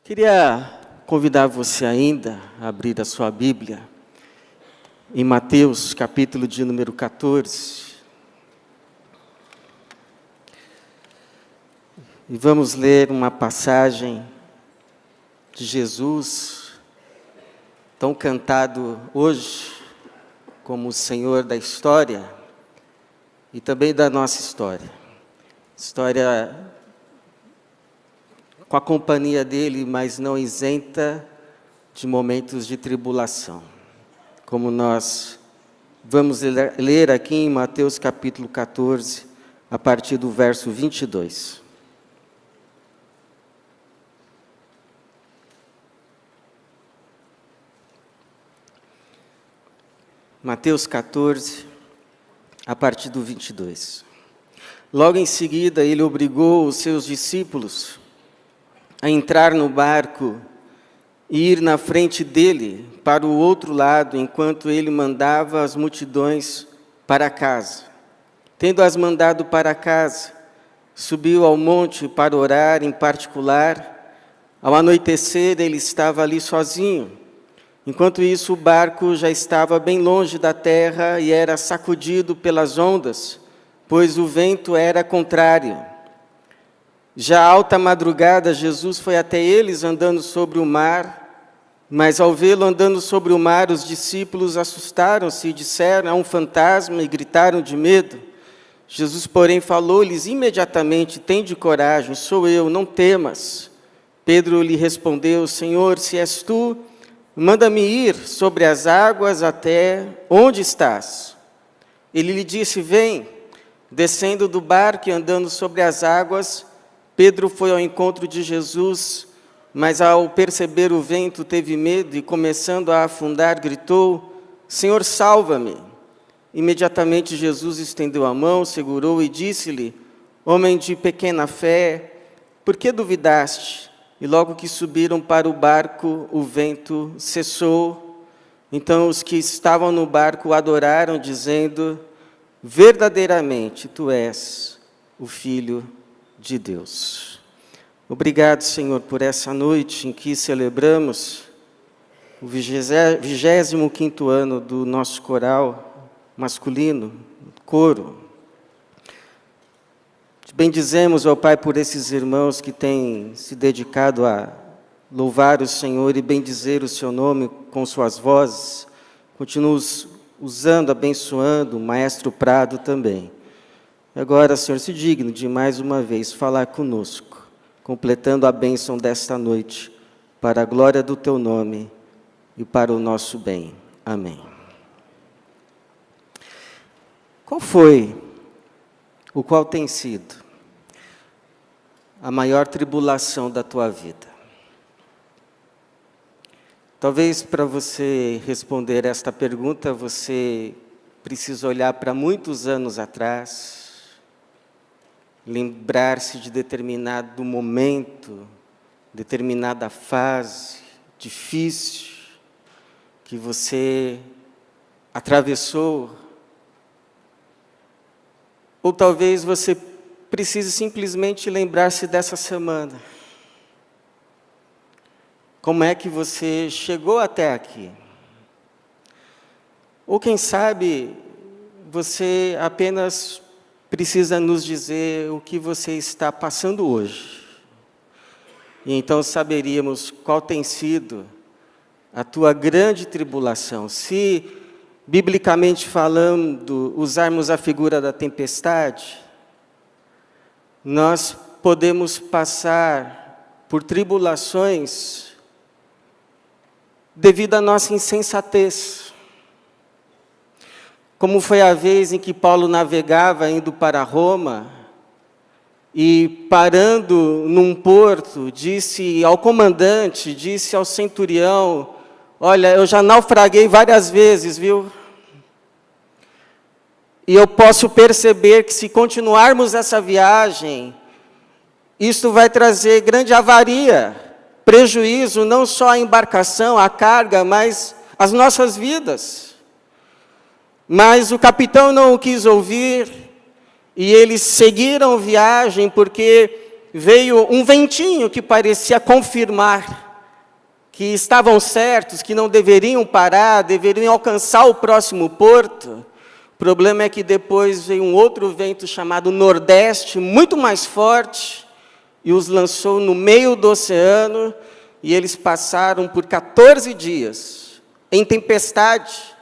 Queria convidar você ainda a abrir a sua Bíblia em Mateus, capítulo de número 14. E vamos ler uma passagem de Jesus, tão cantado hoje como o Senhor da história e também da nossa história. História com a companhia dele, mas não isenta de momentos de tribulação. Como nós vamos ler aqui em Mateus capítulo 14, a partir do verso 22. Mateus 14, a partir do 22. Logo em seguida, ele obrigou os seus discípulos a entrar no barco e ir na frente dele para o outro lado, enquanto ele mandava as multidões para casa. Tendo-as mandado para casa, subiu ao monte para orar em particular. Ao anoitecer, ele estava ali sozinho. Enquanto isso, o barco já estava bem longe da terra e era sacudido pelas ondas, pois o vento era contrário. Já alta madrugada, Jesus foi até eles andando sobre o mar, mas ao vê-lo andando sobre o mar, os discípulos assustaram-se e disseram: "É um fantasma", e gritaram de medo. Jesus, porém, falou-lhes imediatamente: "Tende coragem, sou eu, não temas." Pedro lhe respondeu: "Senhor, se és tu, manda-me ir sobre as águas até onde estás." Ele lhe disse: "Vem." Descendo do barco e andando sobre as águas, Pedro foi ao encontro de Jesus, mas ao perceber o vento teve medo e, começando a afundar, gritou: "Senhor, salva-me." Imediatamente Jesus estendeu a mão, segurou e disse-lhe: "Homem de pequena fé, por que duvidaste?" E logo que subiram para o barco, o vento cessou. Então os que estavam no barco o adoraram, dizendo: "Verdadeiramente tu és o Filho de Deus." Obrigado, Senhor, por essa noite em que celebramos o 25º ano do nosso coral masculino, coro. Te bendizemos, ó Pai, por esses irmãos que têm se dedicado a louvar o Senhor e bendizer o Seu nome com suas vozes. Continua usando, abençoando o Maestro Prado também. Agora, Senhor, se digne de mais uma vez falar conosco, completando a bênção desta noite, para a glória do Teu nome e para o nosso bem. Amém. Qual tem sido a maior tribulação da tua vida? Talvez para você responder esta pergunta, você precisa olhar para muitos anos atrás, lembrar-se de determinado momento, determinada fase difícil que você atravessou. Ou talvez você precise simplesmente lembrar-se dessa semana. Como é que você chegou até aqui? Ou quem sabe você apenas precisa nos dizer o que você está passando hoje. E então saberíamos qual tem sido a tua grande tribulação. Se, biblicamente falando, usarmos a figura da tempestade, nós podemos passar por tribulações devido à nossa insensatez. Como foi a vez em que Paulo navegava indo para Roma e, parando num porto, disse ao comandante, disse ao centurião: "Olha, eu já naufraguei várias vezes, viu? E eu posso perceber que se continuarmos essa viagem, isto vai trazer grande avaria, prejuízo, não só à embarcação, à carga, mas às nossas vidas." Mas o capitão não o quis ouvir, e eles seguiram viagem, porque veio um ventinho que parecia confirmar que estavam certos, que não deveriam parar, deveriam alcançar o próximo porto. O problema é que depois veio um outro vento chamado Nordeste, muito mais forte, e os lançou no meio do oceano, e eles passaram por 14 dias em tempestade,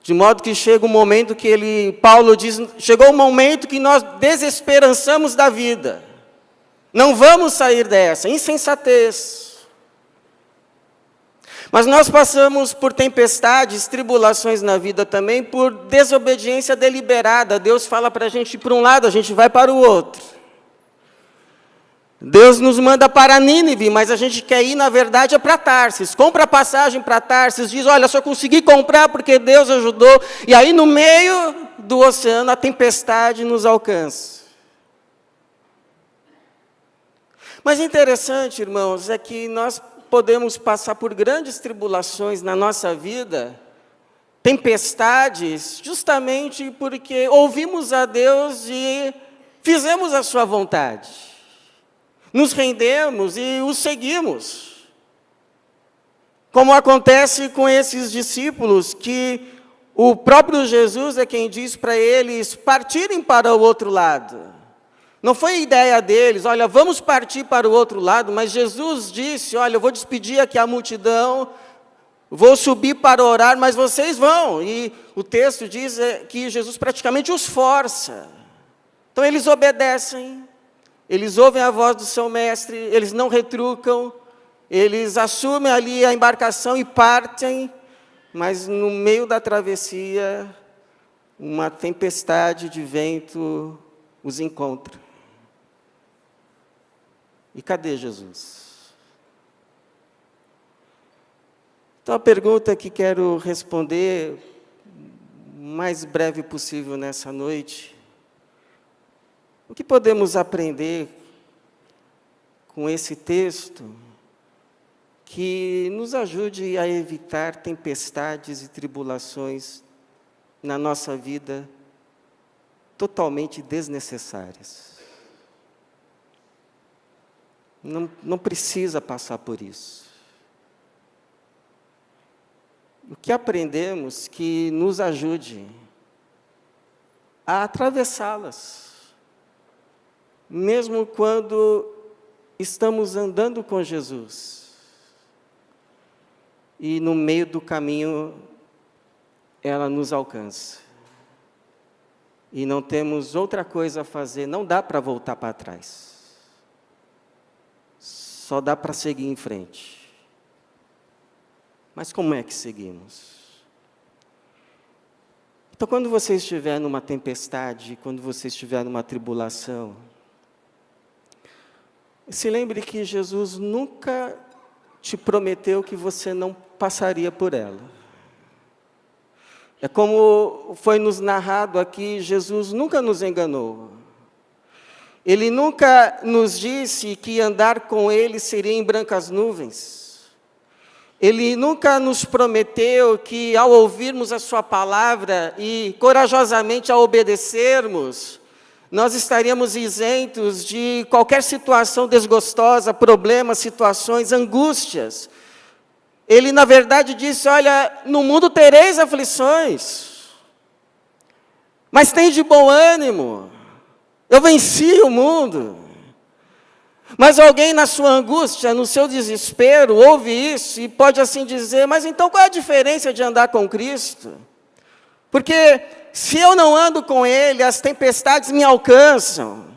de modo que chega um momento que Paulo diz, chegou um momento que nós desesperançamos da vida. Não vamos sair dessa, insensatez. Mas nós passamos por tempestades, tribulações na vida também, por desobediência deliberada. Deus fala para a gente ir para um lado, a gente vai para o outro. Deus nos manda para Nínive, mas a gente quer ir, na verdade, para Tarsis. Compra a passagem para Tarsis, diz, olha, só consegui comprar porque Deus ajudou. E aí, no meio do oceano, a tempestade nos alcança. Mas interessante, irmãos, é que nós podemos passar por grandes tribulações na nossa vida, tempestades, justamente porque ouvimos a Deus e fizemos a sua vontade. Nos rendemos e o seguimos. Como acontece com esses discípulos, que o próprio Jesus é quem diz para eles partirem para o outro lado. Não foi ideia deles, olha, vamos partir para o outro lado, mas Jesus disse, olha, eu vou despedir aqui a multidão, vou subir para orar, mas vocês vão. E o texto diz que Jesus praticamente os força. Então eles obedecem, eles ouvem a voz do seu mestre, eles não retrucam, eles assumem ali a embarcação e partem, mas no meio da travessia, uma tempestade de vento os encontra. E cadê Jesus? Então, a pergunta que quero responder, o mais breve possível nessa noite, o que podemos aprender com esse texto que nos ajude a evitar tempestades e tribulações na nossa vida totalmente desnecessárias? Não precisa passar por isso. O que aprendemos que nos ajude a atravessá-las, mesmo quando estamos andando com Jesus, e no meio do caminho ela nos alcança, e não temos outra coisa a fazer, não dá para voltar para trás. Só dá para seguir em frente. Mas como é que seguimos? Então, quando você estiver numa tempestade, quando você estiver numa tribulação, se lembre que Jesus nunca te prometeu que você não passaria por ela. É como foi nos narrado aqui, Jesus nunca nos enganou. Ele nunca nos disse que andar com Ele seria em brancas nuvens. Ele nunca nos prometeu que, ao ouvirmos a sua palavra e corajosamente a obedecermos, nós estaríamos isentos de qualquer situação desgostosa, problemas, situações, angústias. Ele, na verdade, disse, olha, no mundo tereis aflições, mas tem de bom ânimo. Eu venci o mundo. Mas alguém na sua angústia, no seu desespero, ouve isso e pode assim dizer, mas então qual é a diferença de andar com Cristo? Porque se eu não ando com Ele, as tempestades me alcançam.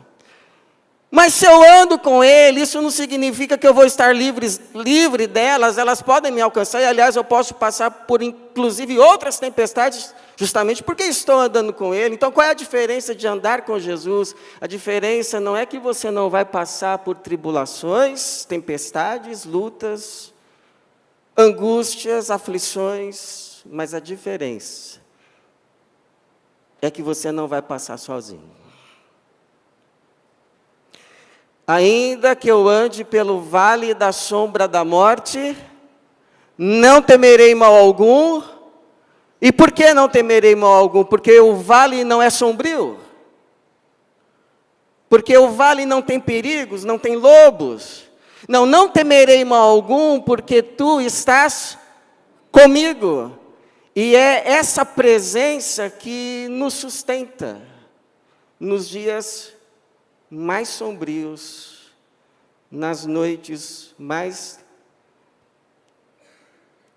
Mas se eu ando com Ele, isso não significa que eu vou estar livre delas, elas podem me alcançar, e aliás eu posso passar por inclusive outras tempestades, justamente porque estou andando com Ele. Então qual é a diferença de andar com Jesus? A diferença não é que você não vai passar por tribulações, tempestades, lutas, angústias, aflições, mas a diferença é que você não vai passar sozinho. Ainda que eu ande pelo vale da sombra da morte, não temerei mal algum. E por que não temerei mal algum? Porque o vale não é sombrio. porque o vale não tem perigos, não tem lobos. Não temerei mal algum, porque tu estás comigo. E é essa presença que nos sustenta nos dias mais sombrios, nas noites mais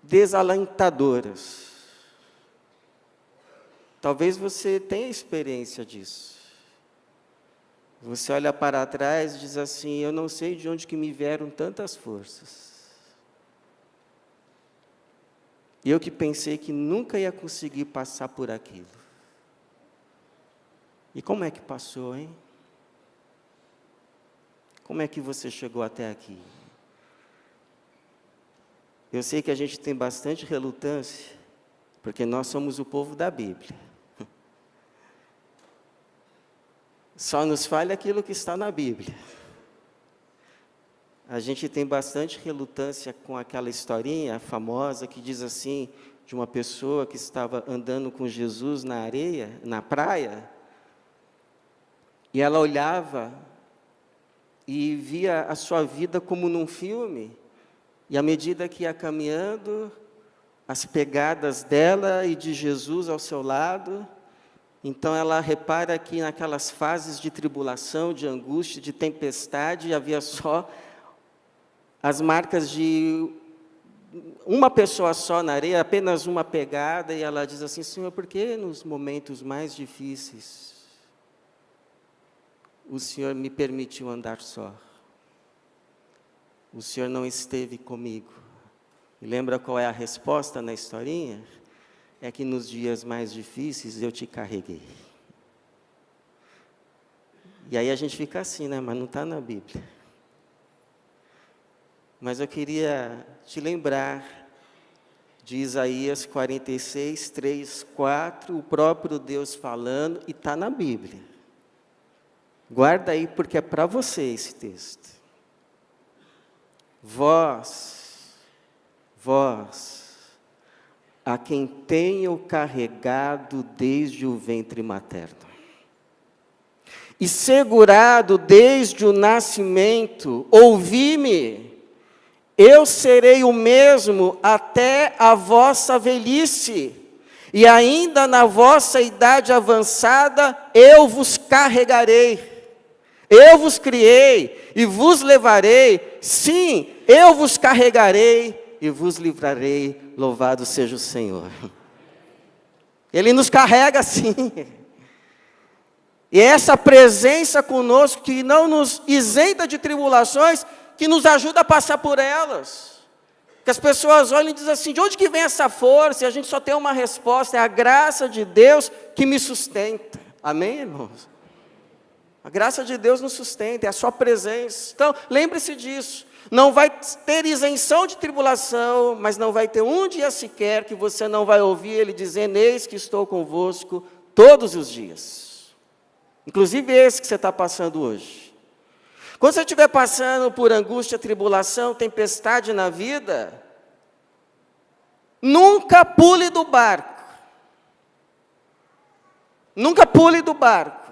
desalentadoras. Talvez você tenha experiência disso. Você olha para trás e diz assim: eu não sei de onde que me vieram tantas forças. E eu que pensei que nunca ia conseguir passar por aquilo. E como é que passou, hein? Como é que você chegou até aqui? Eu sei que a gente tem bastante relutância, porque nós somos o povo da Bíblia. Só nos falha aquilo que está na Bíblia. A gente tem bastante relutância com aquela historinha famosa que diz assim, de uma pessoa que estava andando com Jesus na areia, na praia, e ela olhava e via a sua vida como num filme, e à medida que ia caminhando, as pegadas dela e de Jesus ao seu lado, então ela repara que naquelas fases de tribulação, de angústia, de tempestade, havia só as marcas de uma pessoa só na areia, apenas uma pegada, e ela diz assim: Senhor, por que nos momentos mais difíceis o Senhor me permitiu andar só? O Senhor não esteve comigo. E lembra qual é a resposta na historinha? É que nos dias mais difíceis eu te carreguei. E aí a gente fica assim, né? Mas não está na Bíblia. Mas eu queria te lembrar de Isaías 46, 3, 4, o próprio Deus falando, e está na Bíblia. Guarda aí, porque é para você esse texto. Vós, a quem tenho carregado desde o ventre materno, e segurado desde o nascimento, ouvi-me, eu serei o mesmo até a vossa velhice, e ainda na vossa idade avançada, eu vos carregarei. Eu vos criei e vos levarei, sim, eu vos carregarei e vos livrarei, louvado seja o Senhor. Ele nos carrega sim. E é essa presença conosco que não nos isenta de tribulações, que nos ajuda a passar por elas. Que as pessoas olham e dizem assim: de onde que vem essa força? E a gente só tem uma resposta: é a graça de Deus que me sustenta. Amém, irmãos? A graça de Deus nos sustenta, é a sua presença. Então, lembre-se disso. Não vai ter isenção de tribulação, mas não vai ter um dia sequer que você não vai ouvir Ele dizendo: eis que estou convosco todos os dias. Inclusive esse que você está passando hoje. Quando você estiver passando por angústia, tribulação, tempestade na vida, nunca pule do barco. Nunca pule do barco.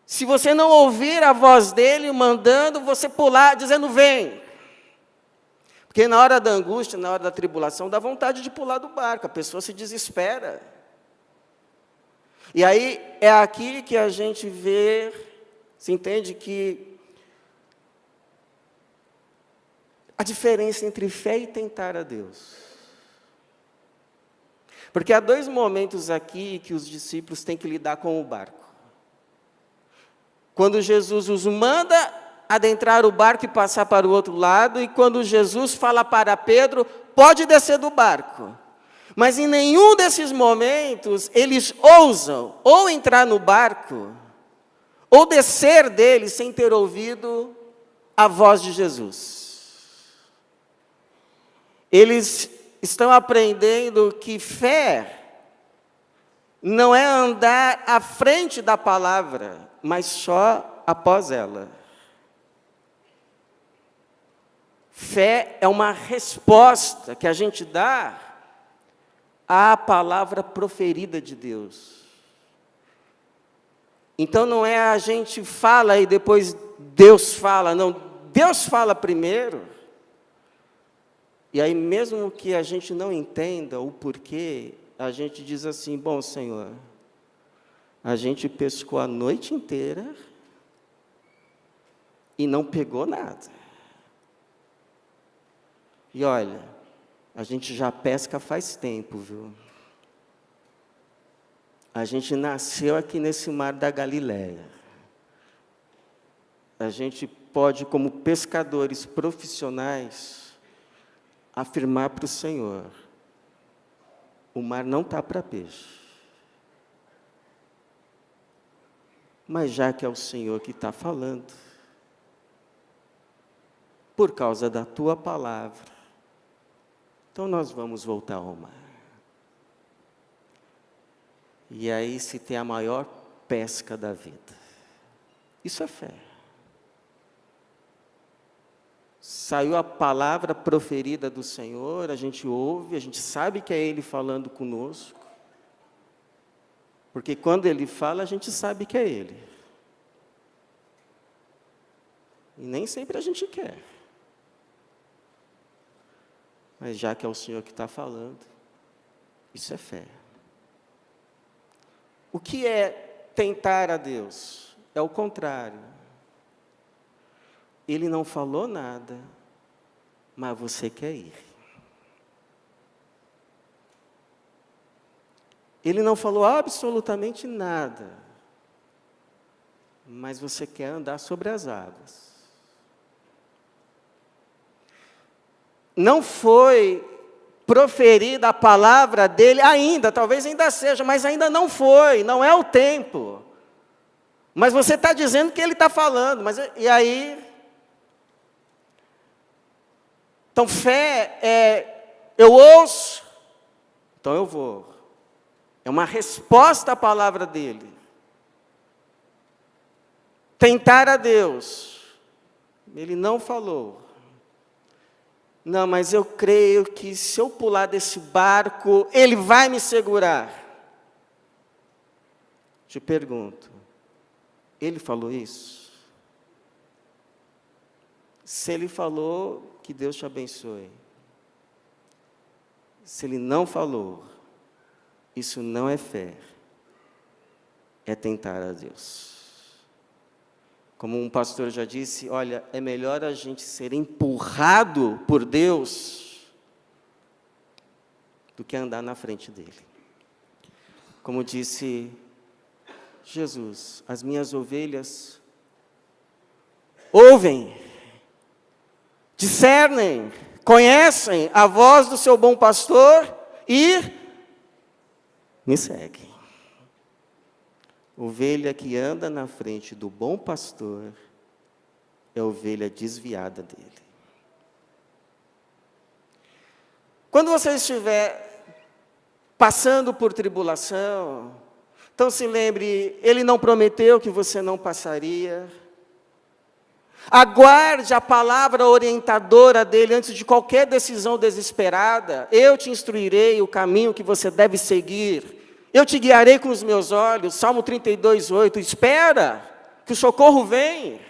Se você não ouvir a voz dele mandando você pular, dizendo: vem. Porque na hora da angústia, na hora da tribulação, dá vontade de pular do barco, a pessoa se desespera. E aí é aqui que a gente vê, se entende que a diferença entre fé e tentar a Deus. Porque há dois momentos aqui que os discípulos têm que lidar com o barco. Quando Jesus os manda adentrar o barco e passar para o outro lado, e quando Jesus fala para Pedro: pode descer do barco. Mas em nenhum desses momentos eles ousam ou entrar no barco, ou descer dele sem ter ouvido a voz de Jesus. Eles estão aprendendo que fé não é andar à frente da palavra, mas só após ela. Fé é uma resposta que a gente dá à palavra proferida de Deus. Então não é a gente fala e depois Deus fala, não, Deus fala primeiro. E aí mesmo que a gente não entenda o porquê, a gente diz assim, bom Senhor, a gente pescou a noite inteira e não pegou nada. E olha, a gente já pesca faz tempo, viu? A gente nasceu aqui nesse mar da Galileia. A gente pode, como pescadores profissionais, afirmar para o Senhor, o mar não está para peixe. Mas já que é o Senhor que está falando, por causa da tua palavra, então nós vamos voltar ao mar. E aí se tem a maior pesca da vida. Isso é fé. Saiu a palavra proferida do Senhor, a gente ouve, a gente sabe que é Ele falando conosco. Porque quando Ele fala, a gente sabe que é Ele. E nem sempre a gente quer. Mas já que é o Senhor que está falando, isso é fé. O que é tentar a Deus? É o contrário. Ele não falou nada, mas você quer ir. Ele não falou absolutamente nada, mas você quer andar sobre as águas. Não foi proferida a palavra dele ainda, talvez ainda seja, mas ainda não foi, não é o tempo. Mas você está dizendo que ele está falando, mas e aí? Então fé é, eu ouço, então eu vou. É uma resposta à palavra dele. Tentar a Deus, ele não falou. Não, mas eu creio que se eu pular desse barco, Ele vai me segurar. Te pergunto, Ele falou isso? Se Ele falou, que Deus te abençoe. Se Ele não falou, isso não é fé, é tentar a Deus. Como um pastor já disse, olha, é melhor a gente ser empurrado por Deus do que andar na frente dele. Como disse Jesus, as minhas ovelhas ouvem, discernem, conhecem a voz do seu bom pastor e me seguem. Ovelha que anda na frente do bom pastor é ovelha desviada dele. Quando você estiver passando por tribulação, então se lembre, Ele não prometeu que você não passaria. Aguarde a palavra orientadora dele antes de qualquer decisão desesperada. Eu te instruirei o caminho que você deve seguir. Eu te guiarei com os meus olhos, Salmo 32:8, espera, que o socorro vem.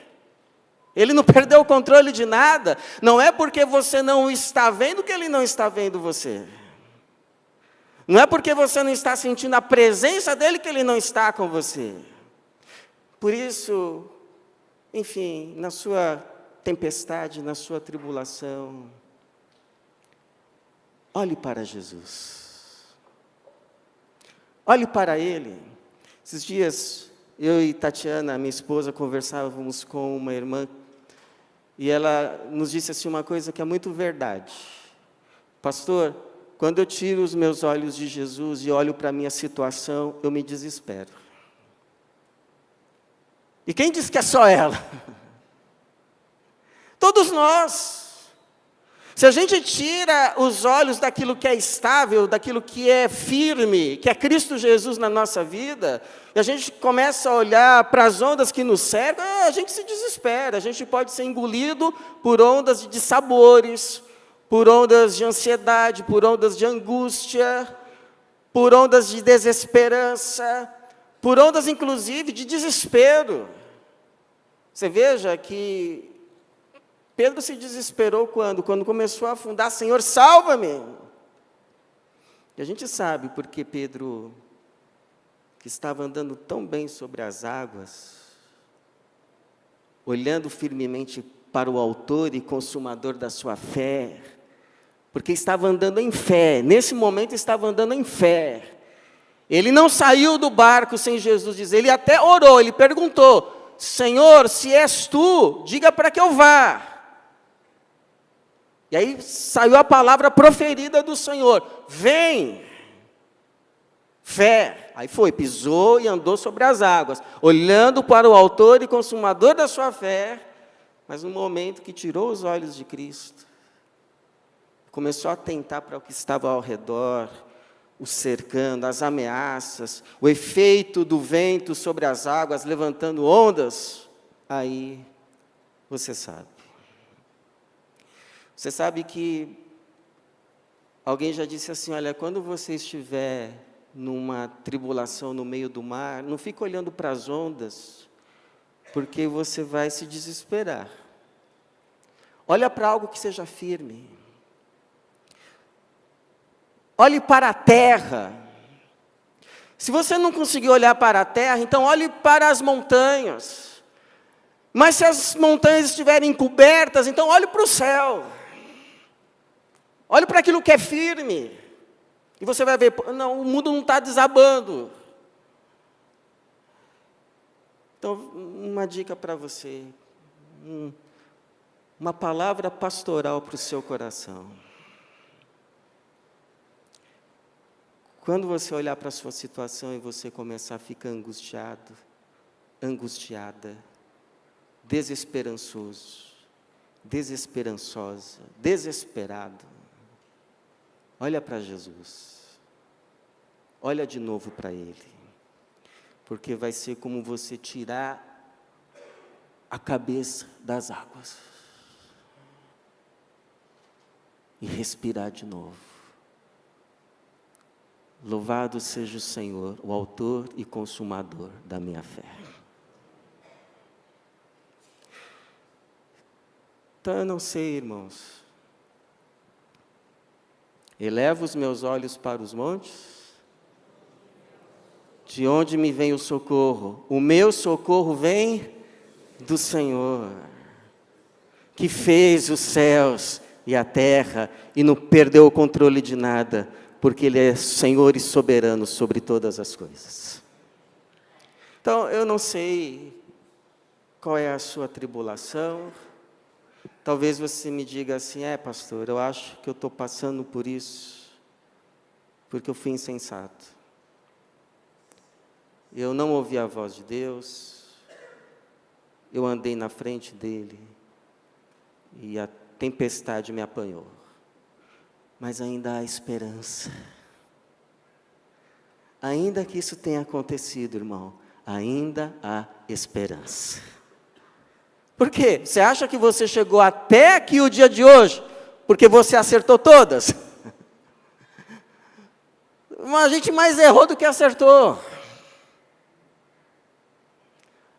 Ele não perdeu o controle de nada, não é porque você não está vendo que Ele não está vendo você. Não é porque você não está sentindo a presença dEle que Ele não está com você. Por isso, enfim, na sua tempestade, na sua tribulação, olhe para Jesus. Olhe para Ele. Esses dias, eu e Tatiana, minha esposa, conversávamos com uma irmã, e ela nos disse assim uma coisa que é muito verdade. Pastor, quando eu tiro os meus olhos de Jesus e olho para a minha situação, eu me desespero. E quem disse que é só ela? Todos nós. Se a gente tira os olhos daquilo que é estável, daquilo que é firme, que é Cristo Jesus na nossa vida, e a gente começa a olhar para as ondas que nos cercam, a gente se desespera, a gente pode ser engolido por ondas de dissabores, por ondas de ansiedade, por ondas de angústia, por ondas de desesperança, por ondas inclusive de desespero. Você veja que Pedro se desesperou quando começou a afundar, Senhor, salva-me. E a gente sabe porque Pedro, que estava andando tão bem sobre as águas, olhando firmemente para o autor e consumador da sua fé, porque estava andando em fé, nesse momento estava andando em fé. Ele não saiu do barco sem Jesus dizer, ele até orou, ele perguntou, Senhor, se és tu, diga para que eu vá. E aí saiu a palavra proferida do Senhor, vem, fé. Aí foi, pisou e andou sobre as águas, olhando para o autor e consumador da sua fé, mas no momento que tirou os olhos de Cristo, começou a atentar para o que estava ao redor, o cercando, as ameaças, o efeito do vento sobre as águas, levantando ondas, aí você sabe. Você sabe que alguém já disse assim, olha, quando você estiver numa tribulação no meio do mar, não fique olhando para as ondas, porque você vai se desesperar. Olha para algo que seja firme. Olhe para a terra. Se você não conseguir olhar para a terra, então olhe para as montanhas. Mas se as montanhas estiverem cobertas, então olhe para o céu. Olhe para aquilo que é firme. E você vai ver, não, o mundo não está desabando. Então, uma dica para você. Uma palavra pastoral para o seu coração. Quando você olhar para a sua situação e você começar a ficar angustiado, angustiada, desesperançoso, desesperançosa, desesperado, olha para Jesus. Olha de novo para Ele. Porque vai ser como você tirar a cabeça das águas. E respirar de novo. Louvado seja o Senhor, o autor e consumador da minha fé. Então eu não sei, irmãos. Elevo os meus olhos para os montes. De onde me vem o socorro? O meu socorro vem do Senhor, que fez os céus e a terra e não perdeu o controle de nada, porque Ele é Senhor e soberano sobre todas as coisas. Então, eu não sei qual é a sua tribulação. Talvez você me diga assim, pastor, eu acho que eu estou passando por isso, porque eu fui insensato. Eu não ouvi a voz de Deus, eu andei na frente dEle, e a tempestade me apanhou. Mas ainda há esperança. Ainda que isso tenha acontecido, irmão, ainda há esperança. Por quê? Você acha que você chegou até aqui o dia de hoje, porque você acertou todas? Mas a gente mais errou do que acertou.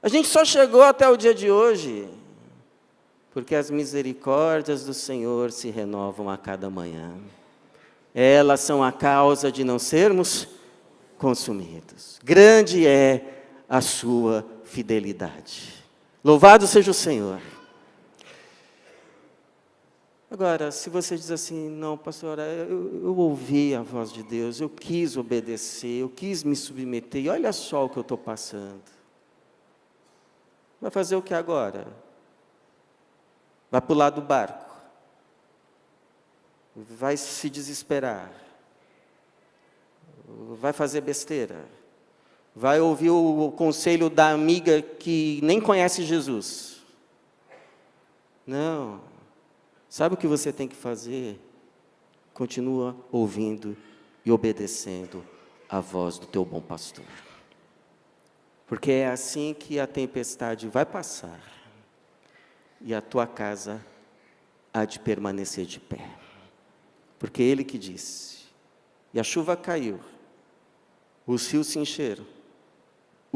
A gente só chegou até o dia de hoje, porque as misericórdias do Senhor se renovam a cada manhã. Elas são a causa de não sermos consumidos. Grande é a sua fidelidade. Louvado seja o Senhor. Agora, se você diz assim, não, pastora, eu ouvi a voz de Deus, eu quis obedecer, eu quis me submeter, e olha só o que eu estou passando. Vai fazer o que agora? Vai pular do barco? Vai se desesperar? Vai fazer besteira? Vai ouvir o conselho da amiga que nem conhece Jesus? Não. Sabe o que você tem que fazer? Continua ouvindo e obedecendo a voz do teu bom pastor. Porque é assim que a tempestade vai passar e a tua casa há de permanecer de pé. Porque Ele que disse, e a chuva caiu, os rios se encheram,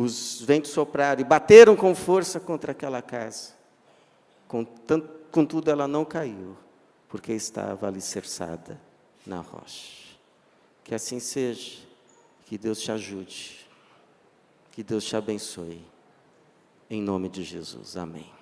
os ventos sopraram e bateram com força contra aquela casa. Contudo, ela não caiu, porque estava alicerçada na rocha. Que assim seja, que Deus te ajude, que Deus te abençoe. Em nome de Jesus, amém.